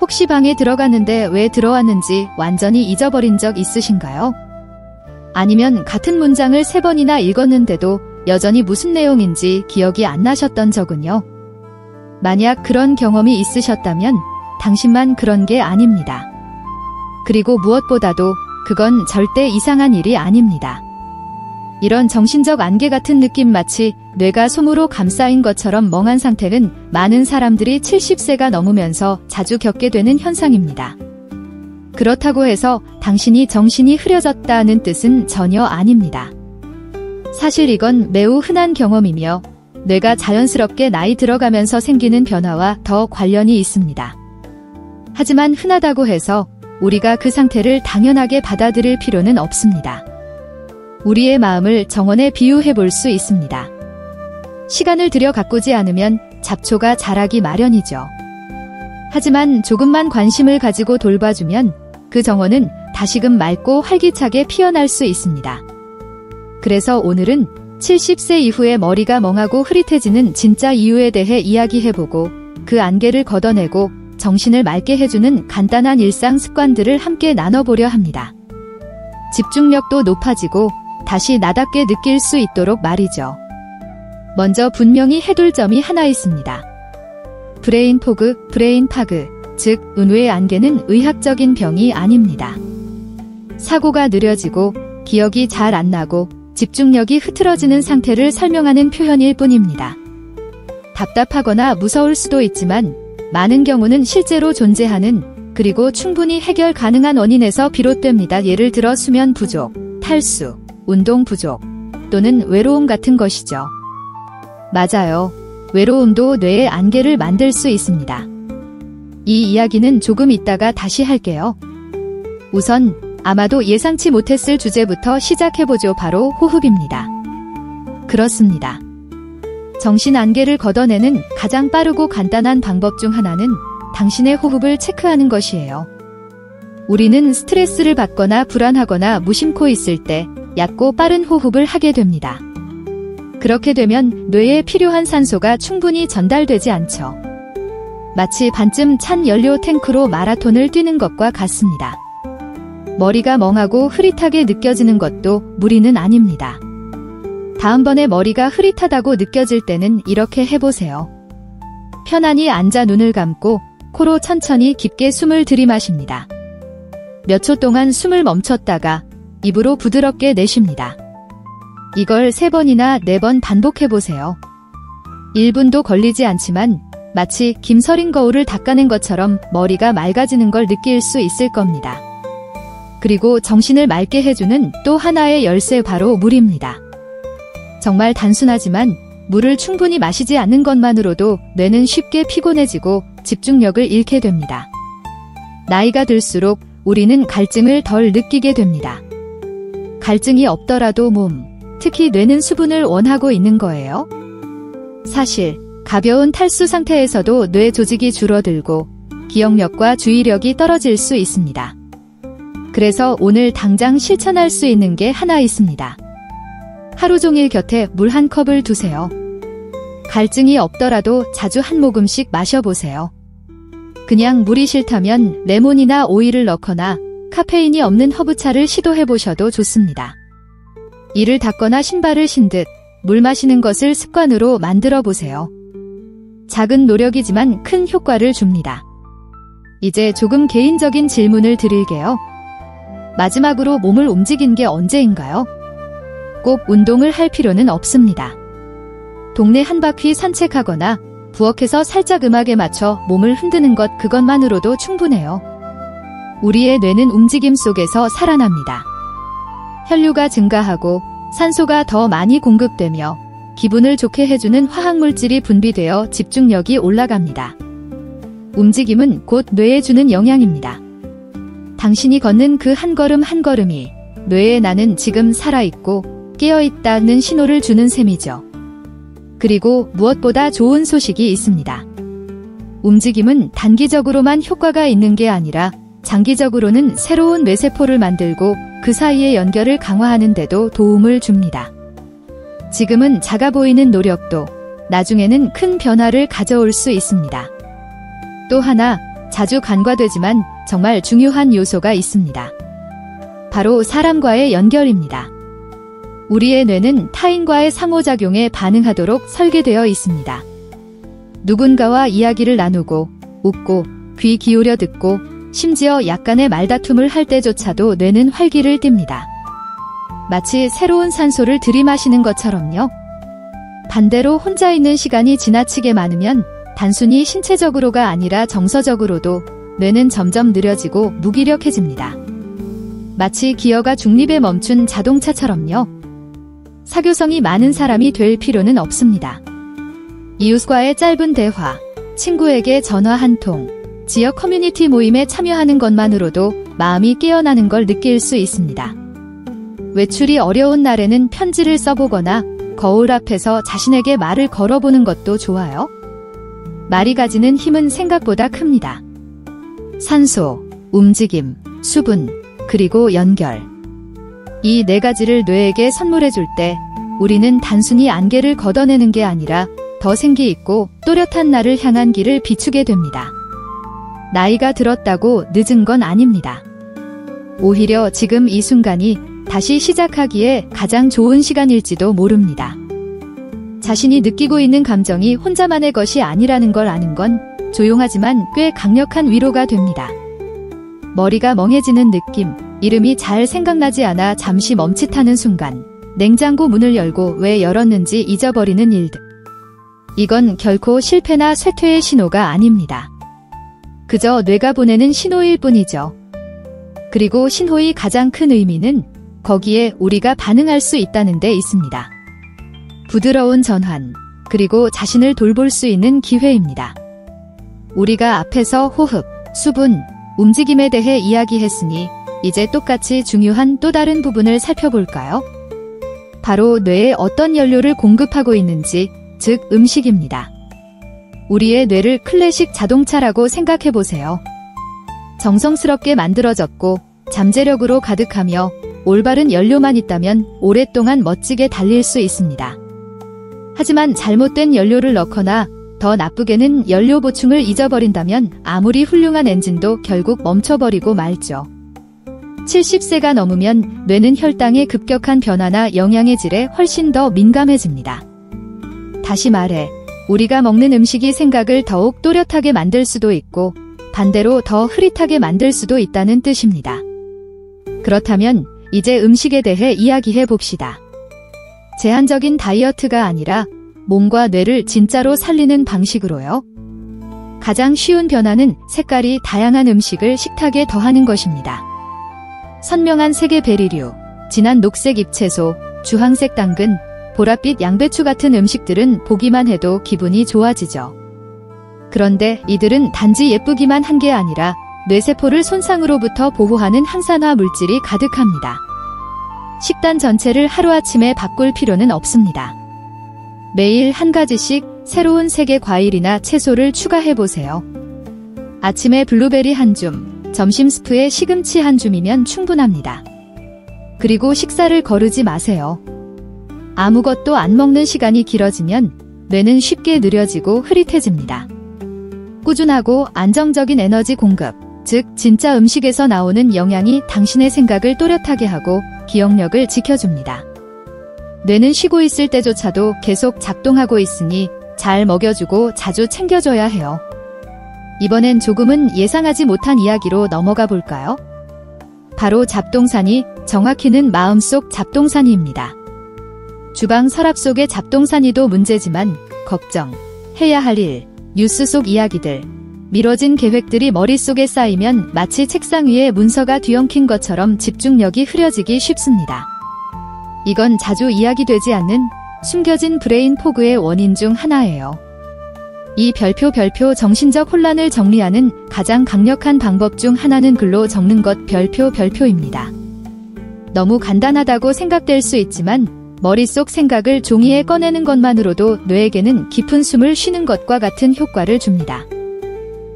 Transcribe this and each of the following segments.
혹시 방에 들어갔는데 왜 들어왔는지 완전히 잊어버린 적 있으신가요? 아니면 같은 문장을 3번이나 읽었는데도 여전히 무슨 내용인지 기억이 안 나셨던 적은요? 만약 그런 경험이 있으셨다면 당신만 그런 게 아닙니다. 그리고 무엇보다도 그건 절대 이상한 일이 아닙니다. 이런 정신적 안개 같은 느낌, 마치 뇌가 솜으로 감싸인 것처럼 멍한 상태는 많은 사람들이 70세가 넘으면서 자주 겪게 되는 현상입니다. 그렇다고 해서 당신이 정신이 흐려졌다는 뜻은 전혀 아닙니다. 사실 이건 매우 흔한 경험이며 뇌가 자연스럽게 나이 들어가면서 생기는 변화와 더 관련이 있습니다. 하지만 흔하다고 해서 우리가 그 상태를 당연하게 받아들일 필요는 없습니다. 우리의 마음을 정원에 비유해 볼 수 있습니다. 시간을 들여 가꾸지 않으면 잡초가 자라기 마련이죠. 하지만 조금만 관심을 가지고 돌봐주면 그 정원은 다시금 맑고 활기차게 피어날 수 있습니다. 그래서 오늘은 70세 이후에 머리가 멍하고 흐릿해지는 진짜 이유에 대해 이야기해보고 그 안개를 걷어내고 정신을 맑게 해주는 간단한 일상 습관들을 함께 나눠보려 합니다. 집중력도 높아지고 다시 나답게 느낄 수 있도록 말이죠. 먼저 분명히 해둘 점이 하나 있습니다. 브레인 포그, 브레인 파그, 즉 은뇌의 안개는 의학적인 병이 아닙니다. 사고가 느려지고 기억이 잘 안 나고 집중력이 흐트러지는 상태를 설명하는 표현일 뿐입니다. 답답하거나 무서울 수도 있지만 많은 경우는 실제로 존재하는, 그리고 충분히 해결 가능한 원인에서 비롯됩니다. 예를 들어 수면 부족, 탈수, 운동 부족, 또는 외로움 같은 것이죠. 맞아요. 외로움도 뇌의 안개를 만들 수 있습니다. 이 이야기는 조금 이따가 다시 할게요. 우선 아마도 예상치 못했을 주제부터 시작해보죠. 바로 호흡입니다. 그렇습니다. 정신 안개를 걷어내는 가장 빠르고 간단한 방법 중 하나는 당신의 호흡을 체크하는 것이에요. 우리는 스트레스를 받거나 불안하거나 무심코 있을 때 얕고 빠른 호흡을 하게 됩니다. 그렇게 되면 뇌에 필요한 산소가 충분히 전달되지 않죠. 마치 반쯤 찬 연료 탱크로 마라톤을 뛰는 것과 같습니다. 머리가 멍하고 흐릿하게 느껴지는 것도 무리는 아닙니다. 다음번에 머리가 흐릿하다고 느껴질 때는 이렇게 해보세요. 편안히 앉아 눈을 감고 코로 천천히 깊게 숨을 들이마십니다. 몇 초 동안 숨을 멈췄다가 입으로 부드럽게 내쉽니다. 이걸 3번이나 4번 반복해보세요. 1분도 걸리지 않지만 마치 김서린 거울을 닦아낸 것처럼 머리가 맑아지는 걸 느낄 수 있을 겁니다. 그리고 정신을 맑게 해주는 또 하나의 열쇠, 바로 물입니다. 정말 단순하지만 물을 충분히 마시지 않는 것만으로도 뇌는 쉽게 피곤해지고 집중력을 잃게 됩니다. 나이가 들수록 우리는 갈증을 덜 느끼게 됩니다. 갈증이 없더라도 몸, 특히 뇌는 수분을 원하고 있는 거예요. 사실 가벼운 탈수 상태에서도 뇌 조직이 줄어들고 기억력과 주의력이 떨어질 수 있습니다. 그래서 오늘 당장 실천할 수 있는 게 하나 있습니다. 하루 종일 곁에 물 한 컵을 두세요. 갈증이 없더라도 자주 한 모금씩 마셔보세요. 그냥 물이 싫다면 레몬이나 오이를 넣거나 카페인이 없는 허브차를 시도해보셔도 좋습니다. 이를 닦거나 신발을 신듯 물 마시는 것을 습관으로 만들어 보세요. 작은 노력이지만 큰 효과를 줍니다. 이제 조금 개인적인 질문을 드릴게요. 마지막으로 몸을 움직인 게 언제인가요? 꼭 운동을 할 필요는 없습니다. 동네 한 바퀴 산책하거나 부엌에서 살짝 음악에 맞춰 몸을 흔드는 것, 그것만으로도 충분해요. 우리의 뇌는 움직임 속에서 살아납니다. 혈류가 증가하고 산소가 더 많이 공급되며 기분을 좋게 해주는 화학물질이 분비되어 집중력이 올라갑니다. 움직임은 곧 뇌에 주는 영향입니다. 당신이 걷는 그 한 걸음 한 걸음이 뇌에 나는 지금 살아있고 깨어있다는 신호를 주는 셈이죠. 그리고 무엇보다 좋은 소식이 있습니다. 움직임은 단기적으로만 효과가 있는 게 아니라 장기적으로는 새로운 뇌세포를 만들고 그 사이의 연결을 강화하는 데도 도움을 줍니다. 지금은 작아 보이는 노력도 나중에는 큰 변화를 가져올 수 있습니다. 또 하나, 자주 간과되지만 정말 중요한 요소가 있습니다. 바로 사람과의 연결입니다. 우리의 뇌는 타인과의 상호작용에 반응하도록 설계되어 있습니다. 누군가와 이야기를 나누고, 웃고, 귀 기울여 듣고, 심지어 약간의 말다툼을 할 때조차도 뇌는 활기를 띱니다. 마치 새로운 산소를 들이마시는 것처럼요. 반대로 혼자 있는 시간이 지나치게 많으면 단순히 신체적으로가 아니라 정서적으로도 뇌는 점점 느려지고 무기력해집니다. 마치 기어가 중립에 멈춘 자동차처럼요. 사교성이 많은 사람이 될 필요는 없습니다. 이웃과의 짧은 대화, 친구에게 전화 한 통, 지역 커뮤니티 모임에 참여하는 것만으로도 마음이 깨어나는 걸 느낄 수 있습니다. 외출이 어려운 날에는 편지를 써보거나 거울 앞에서 자신에게 말을 걸어보는 것도 좋아요. 말이 가지는 힘은 생각보다 큽니다. 산소, 움직임, 수분, 그리고 연결. 이 네 가지를 뇌에게 선물해 줄 때 우리는 단순히 안개를 걷어내는 게 아니라 더 생기 있고 또렷한 나를 향한 길을 비추게 됩니다. 나이가 들었다고 늦은 건 아닙니다. 오히려 지금 이 순간이 다시 시작하기에 가장 좋은 시간일지도 모릅니다. 자신이 느끼고 있는 감정이 혼자만의 것이 아니라는 걸 아는 건 조용하지만 꽤 강력한 위로가 됩니다. 머리가 멍해지는 느낌, 이름이 잘 생각나지 않아 잠시 멈칫하는 순간, 냉장고 문을 열고 왜 열었는지 잊어버리는 일들. 이건 결코 실패나 쇠퇴의 신호가 아닙니다. 그저 뇌가 보내는 신호일 뿐이죠. 그리고 신호의 가장 큰 의미는 거기에 우리가 반응할 수 있다는 데 있습니다. 부드러운 전환, 그리고 자신을 돌볼 수 있는 기회입니다. 우리가 앞에서 호흡, 수분, 움직임에 대해 이야기했으니 이제 똑같이 중요한 또 다른 부분을 살펴볼까요? 바로 뇌에 어떤 연료를 공급하고 있는지, 즉 음식입니다. 우리의 뇌를 클래식 자동차라고 생각해보세요. 정성스럽게 만들어졌고 잠재력으로 가득하며 올바른 연료만 있다면 오랫동안 멋지게 달릴 수 있습니다. 하지만 잘못된 연료를 넣거나 더 나쁘게는 연료 보충을 잊어버린다면 아무리 훌륭한 엔진도 결국 멈춰버리고 말죠. 70세가 넘으면 뇌는 혈당의 급격한 변화나 영양의 질에 훨씬 더 민감해집니다. 다시 말해, 우리가 먹는 음식이 생각을 더욱 또렷하게 만들 수도 있고 반대로 더 흐릿하게 만들 수도 있다는 뜻입니다. 그렇다면 이제 음식에 대해 이야기해 봅시다. 제한적인 다이어트가 아니라 몸과 뇌를 진짜로 살리는 방식으로요. 가장 쉬운 변화는 색깔이 다양한 음식을 식탁에 더하는 것입니다. 선명한 색의 베리류, 진한 녹색 잎채소, 주황색 당근, 보랏빛 양배추 같은 음식들은 보기만 해도 기분이 좋아지죠. 그런데 이들은 단지 예쁘기만 한 게 아니라 뇌세포를 손상으로부터 보호하는 항산화 물질이 가득합니다. 식단 전체를 하루아침에 바꿀 필요는 없습니다. 매일 한 가지씩 새로운 색의 과일이나 채소를 추가해보세요. 아침에 블루베리 한 줌, 점심 스프에 시금치 한 줌이면 충분합니다. 그리고 식사를 거르지 마세요. 아무것도 안 먹는 시간이 길어지면 뇌는 쉽게 느려지고 흐릿해집니다. 꾸준하고 안정적인 에너지 공급, 즉 진짜 음식에서 나오는 영양이 당신의 생각을 또렷하게 하고 기억력을 지켜줍니다. 뇌는 쉬고 있을 때조차도 계속 작동하고 있으니 잘 먹여주고 자주 챙겨줘야 해요. 이번엔 조금은 예상하지 못한 이야기로 넘어가 볼까요? 바로 잡동사니, 정확히는 마음속 잡동사니입니다. 주방 서랍 속의 잡동사니도 문제지만 걱정, 해야 할 일, 뉴스 속 이야기들, 미뤄진 계획들이 머릿속에 쌓이면 마치 책상 위에 문서가 뒤엉킨 것처럼 집중력이 흐려지기 쉽습니다. 이건 자주 이야기되지 않는 숨겨진 브레인 포그의 원인 중 하나예요. 이 별표 정신적 혼란을 정리하는 가장 강력한 방법 중 하나는 글로 적는 것 별표입니다. 너무 간단하다고 생각될 수 있지만 머릿속 생각을 종이에 꺼내는 것만으로도 뇌에게는 깊은 숨을 쉬는 것과 같은 효과를 줍니다.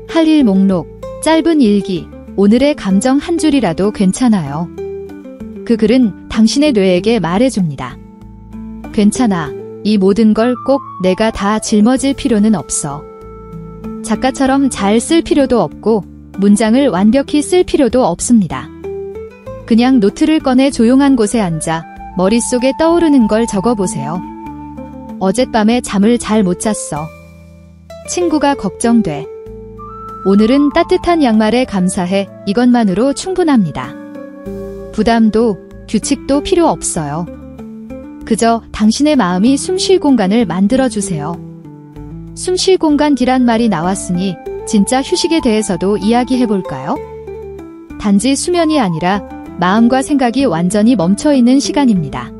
할 일 목록, 짧은 일기, 오늘의 감정 한 줄이라도 괜찮아요. 그 글은 당신의 뇌에게 말해줍니다. 괜찮아. 이 모든 걸 꼭 내가 다 짊어질 필요는 없어. 작가처럼 잘 쓸 필요도 없고 문장을 완벽히 쓸 필요도 없습니다. 그냥 노트를 꺼내 조용한 곳에 앉아 머릿속에 떠오르는 걸 적어보세요. 어젯밤에 잠을 잘 못 잤어. 친구가 걱정돼. 오늘은 따뜻한 양말에 감사해. 이것만으로 충분합니다. 부담도 규칙도 필요 없어요. 그저 당신의 마음이 숨 쉴 공간을 만들어주세요. 숨 쉴 공간이란 말이 나왔으니 진짜 휴식에 대해서도 이야기해볼까요? 단지 수면이 아니라 마음과 생각이 완전히 멈춰있는 시간입니다.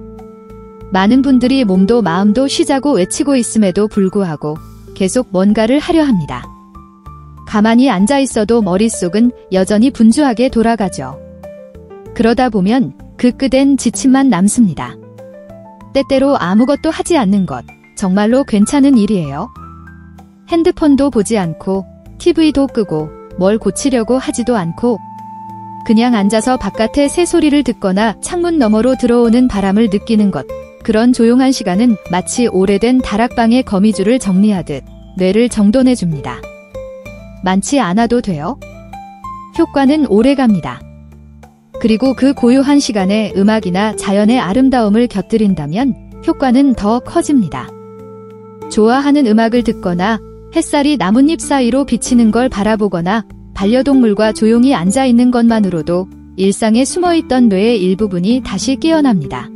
많은 분들이 몸도 마음도 쉬자고 외치고 있음에도 불구하고 계속 뭔가를 하려 합니다. 가만히 앉아 있어도 머릿속은 여전히 분주하게 돌아가죠. 그러다 보면 그 끝엔 지침만 남습니다. 때때로 아무것도 하지 않는 것, 정말로 괜찮은 일이에요. 핸드폰도 보지 않고, TV도 끄고, 뭘 고치려고 하지도 않고, 그냥 앉아서 바깥의 새소리를 듣거나 창문 너머로 들어오는 바람을 느끼는 것. 그런 조용한 시간은 마치 오래된 다락방의 거미줄을 정리하듯 뇌를 정돈해줍니다. 많지 않아도 돼요. 효과는 오래갑니다. 그리고 그 고요한 시간에 음악이나 자연의 아름다움을 곁들인다면 효과는 더 커집니다. 좋아하는 음악을 듣거나 햇살이 나뭇잎 사이로 비치는 걸 바라보거나 반려동물과 조용히 앉아있는 것만으로도 일상에 숨어있던 뇌의 일부분이 다시 깨어납니다.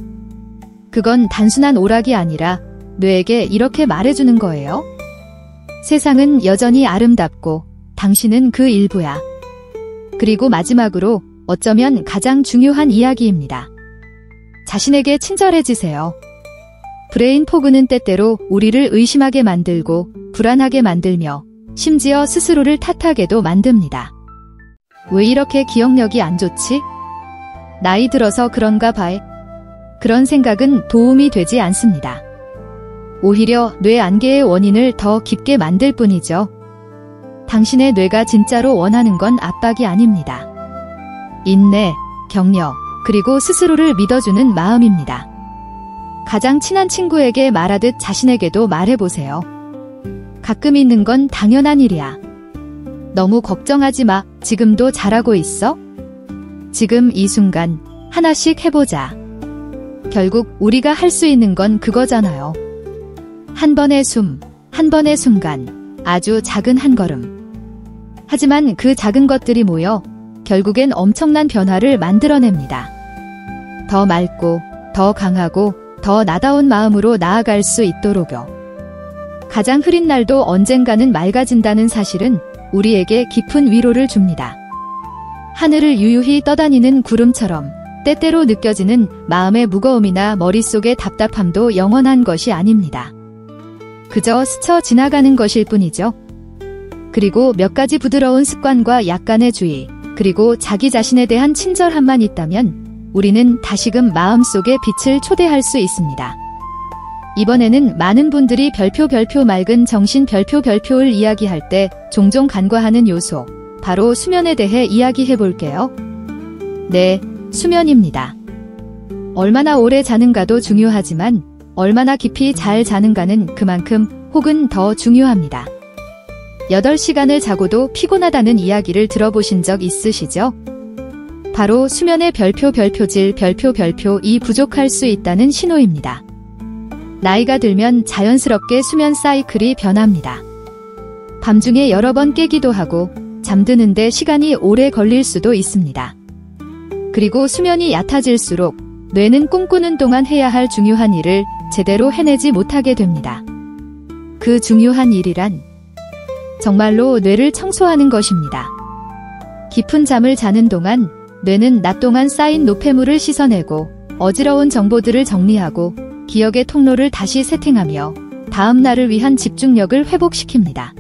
그건 단순한 오락이 아니라 뇌에게 이렇게 말해주는 거예요. 세상은 여전히 아름답고 당신은 그 일부야. 그리고 마지막으로 어쩌면 가장 중요한 이야기입니다. 자신에게 친절해지세요. 브레인 포그는 때때로 우리를 의심하게 만들고 불안하게 만들며 심지어 스스로를 탓하게도 만듭니다. 왜 이렇게 기억력이 안 좋지? 나이 들어서 그런가 봐. 그런 생각은 도움이 되지 않습니다. 오히려 뇌 안개의 원인을 더 깊게 만들 뿐이죠. 당신의 뇌가 진짜로 원하는 건 압박이 아닙니다. 인내, 격려, 그리고 스스로를 믿어주는 마음입니다. 가장 친한 친구에게 말하듯 자신에게도 말해보세요. 가끔 있는 건 당연한 일이야. 너무 걱정하지 마. 지금도 잘하고 있어? 지금 이 순간 하나씩 해보자. 결국 우리가 할 수 있는 건 그거잖아요. 한 번의 숨, 한 번의 순간, 아주 작은 한 걸음. 하지만 그 작은 것들이 모여 결국엔 엄청난 변화를 만들어냅니다. 더 맑고, 더 강하고, 더 나다운 마음으로 나아갈 수 있도록요. 가장 흐린 날도 언젠가는 맑아진다는 사실은 우리에게 깊은 위로를 줍니다. 하늘을 유유히 떠다니는 구름처럼 때때로 느껴지는 마음의 무거움이나 머릿속의 답답함도 영원한 것이 아닙니다. 그저 스쳐 지나가는 것일 뿐이죠. 그리고 몇 가지 부드러운 습관과 약간의 주의, 그리고 자기 자신에 대한 친절함만 있다면 우리는 다시금 마음속의 빛을 초대할 수 있습니다. 이번에는 많은 분들이 별표 맑은 정신 별표를 이야기할 때 종종 간과하는 요소, 바로 수면에 대해 이야기해 볼게요. 네, 수면입니다. 얼마나 오래 자는가도 중요하지만 얼마나 깊이 잘 자는가는 그만큼 혹은 더 중요합니다. 8시간을 자고도 피곤하다는 이야기를 들어보신 적 있으시죠? 바로 수면의 별표질 별표이 부족할 수 있다는 신호입니다. 나이가 들면 자연스럽게 수면 사이클이 변합니다. 밤중에 여러 번 깨기도 하고 잠드는데 시간이 오래 걸릴 수도 있습니다. 그리고 수면이 얕아질수록 뇌는 꿈꾸는 동안 해야 할 중요한 일을 제대로 해내지 못하게 됩니다. 그 중요한 일이란 정말로 뇌를 청소하는 것입니다. 깊은 잠을 자는 동안 뇌는 낮 동안 쌓인 노폐물을 씻어내고 어지러운 정보들을 정리하고 기억의 통로를 다시 세팅하며 다음 날을 위한 집중력을 회복시킵니다.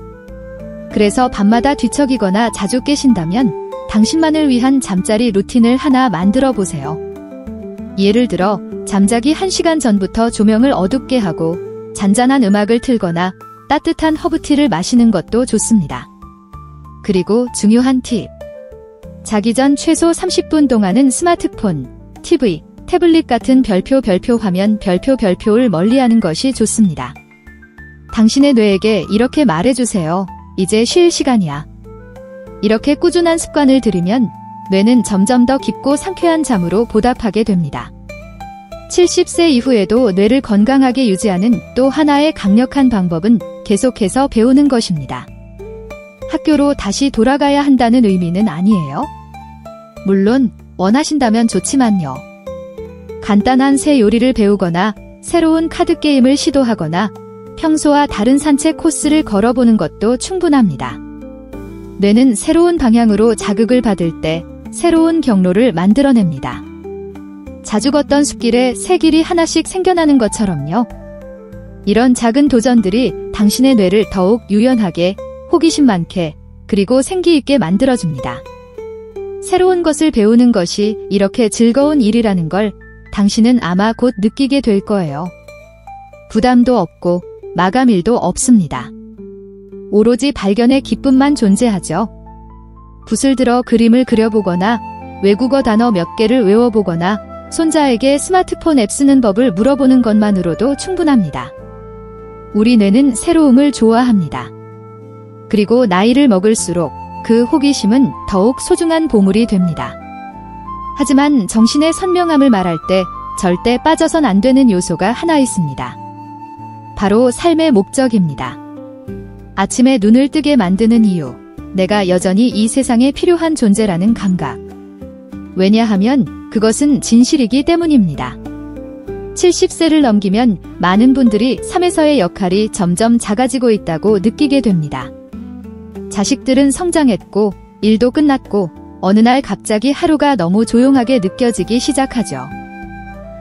그래서 밤마다 뒤척이거나 자주 깨신다면 당신만을 위한 잠자리 루틴을 하나 만들어 보세요. 예를 들어 잠자기 1시간 전부터 조명을 어둡게 하고 잔잔한 음악을 틀거나 따뜻한 허브티를 마시는 것도 좋습니다. 그리고 중요한 팁. 자기 전 최소 30분 동안은 스마트폰, TV, 태블릿 같은 별표 화면 별표를 멀리하는 것이 좋습니다. 당신의 뇌에게 이렇게 말해주세요. 이제 쉴 시간이야. 이렇게 꾸준한 습관을 들이면 뇌는 점점 더 깊고 상쾌한 잠으로 보답하게 됩니다. 70세 이후에도 뇌를 건강하게 유지하는 또 하나의 강력한 방법은 계속해서 배우는 것입니다. 학교로 다시 돌아가야 한다는 의미는 아니에요. 물론 원하신다면 좋지만요. 간단한 새 요리를 배우거나 새로운 카드 게임을 시도하거나 평소와 다른 산책 코스를 걸어보는 것도 충분합니다. 뇌는 새로운 방향으로 자극을 받을 때 새로운 경로를 만들어냅니다. 자주 걷던 숲길에 새 길이 하나씩 생겨나는 것처럼요. 이런 작은 도전들이 당신의 뇌를 더욱 유연하게, 호기심 많게, 그리고 생기 있게 만들어줍니다. 새로운 것을 배우는 것이 이렇게 즐거운 일이라는 걸 당신은 아마 곧 느끼게 될 거예요. 부담도 없고 마감일도 없습니다. 오로지 발견의 기쁨만 존재하죠. 붓을 들어 그림을 그려보거나 외국어 단어 몇 개를 외워보거나 손자에게 스마트폰 앱 쓰는 법을 물어보는 것만으로도 충분합니다. 우리 뇌는 새로움을 좋아합니다. 그리고 나이를 먹을수록 그 호기심은 더욱 소중한 보물이 됩니다. 하지만 정신의 선명함을 말할 때 절대 빠져선 안 되는 요소가 하나 있습니다. 바로 삶의 목적입니다. 아침에 눈을 뜨게 만드는 이유, 내가 여전히 이 세상에 필요한 존재라는 감각. 왜냐하면 그것은 진실이기 때문입니다. 70세를 넘기면 많은 분들이 삶에서의 역할이 점점 작아지고 있다고 느끼게 됩니다. 자식들은 성장했고 일도 끝났고 어느 날 갑자기 하루가 너무 조용하게 느껴지기 시작하죠.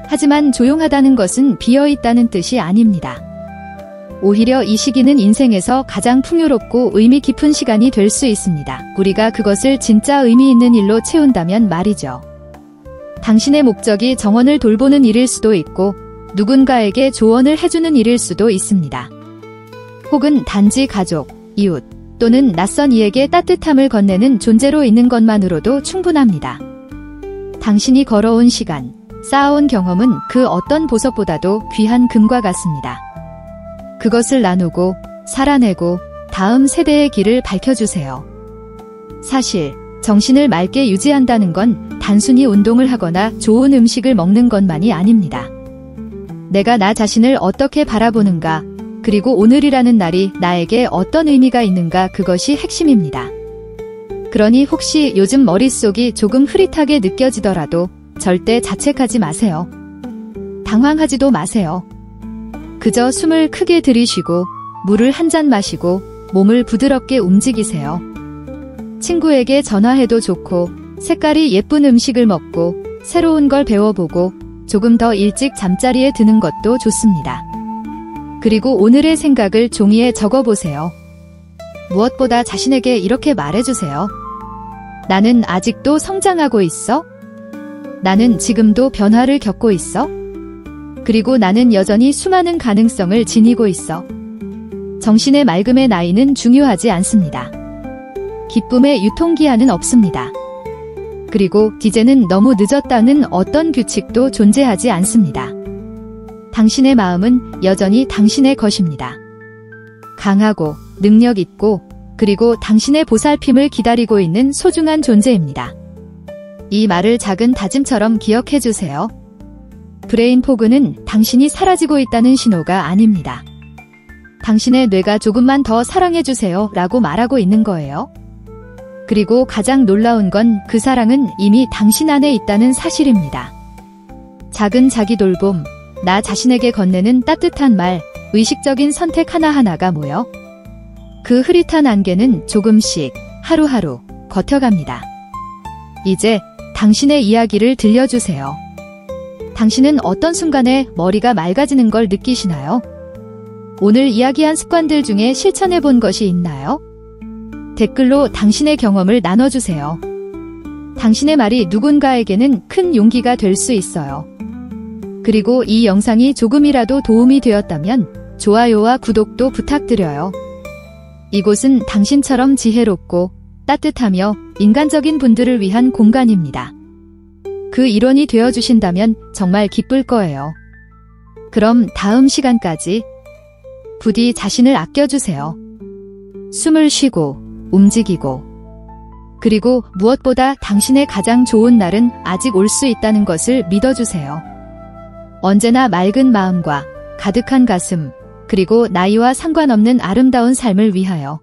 하지만 조용하다는 것은 비어있다는 뜻이 아닙니다. 오히려 이 시기는 인생에서 가장 풍요롭고 의미 깊은 시간이 될 수 있습니다. 우리가 그것을 진짜 의미 있는 일로 채운다면 말이죠. 당신의 목적이 정원을 돌보는 일일 수도 있고 누군가에게 조언을 해주는 일일 수도 있습니다. 혹은 단지 가족, 이웃, 또는 낯선 이에게 따뜻함을 건네는 존재로 있는 것만으로도 충분합니다. 당신이 걸어온 시간, 쌓아온 경험은 그 어떤 보석보다도 귀한 금과 같습니다. 그것을 나누고 살아내고 다음 세대의 길을 밝혀주세요. 사실 정신을 맑게 유지한다는 건 단순히 운동을 하거나 좋은 음식을 먹는 것만이 아닙니다. 내가 나 자신을 어떻게 바라보는가, 그리고 오늘이라는 날이 나에게 어떤 의미가 있는가, 그것이 핵심입니다. 그러니 혹시 요즘 머릿속이 조금 흐릿하게 느껴지더라도 절대 자책하지 마세요. 당황하지도 마세요. 그저 숨을 크게 들이쉬고 물을 한 잔 마시고 몸을 부드럽게 움직이세요. 친구에게 전화해도 좋고 색깔이 예쁜 음식을 먹고 새로운 걸 배워보고 조금 더 일찍 잠자리에 드는 것도 좋습니다. 그리고 오늘의 생각을 종이에 적어보세요. 무엇보다 자신에게 이렇게 말해주세요. 나는 아직도 성장하고 있어? 나는 지금도 변화를 겪고 있어? 그리고 나는 여전히 수많은 가능성을 지니고 있어. 정신의 맑음의 나이는 중요하지 않습니다. 기쁨의 유통기한은 없습니다. 그리고 이제는 너무 늦었다는 어떤 규칙도 존재하지 않습니다. 당신의 마음은 여전히 당신의 것입니다. 강하고 능력 있고 그리고 당신의 보살핌을 기다리고 있는 소중한 존재입니다. 이 말을 작은 다짐처럼 기억해 주세요. 브레인 포그는 당신이 사라지고 있다는 신호가 아닙니다. 당신의 뇌가 조금만 더 사랑해주세요 라고 말하고 있는 거예요. 그리고 가장 놀라운 건 그 사랑은 이미 당신 안에 있다는 사실입니다. 작은 자기 돌봄, 나 자신에게 건네는 따뜻한 말, 의식적인 선택 하나하나가 모여 그 흐릿한 안개는 조금씩 하루하루 버텨갑니다. 이제 당신의 이야기를 들려주세요. 당신은 어떤 순간에 머리가 맑아지는 걸 느끼시나요? 오늘 이야기한 습관들 중에 실천해 본 것이 있나요? 댓글로 당신의 경험을 나눠주세요. 당신의 말이 누군가에게는 큰 용기가 될 수 있어요. 그리고 이 영상이 조금이라도 도움이 되었다면 좋아요와 구독도 부탁드려요. 이곳은 당신처럼 지혜롭고 따뜻하며 인간적인 분들을 위한 공간입니다. 그 일원이 되어주신다면 정말 기쁠 거예요. 그럼 다음 시간까지 부디 자신을 아껴주세요. 숨을 쉬고 움직이고 그리고 무엇보다 당신의 가장 좋은 날은 아직 올 수 있다는 것을 믿어주세요. 언제나 맑은 마음과 가득한 가슴 그리고 나이와 상관없는 아름다운 삶을 위하여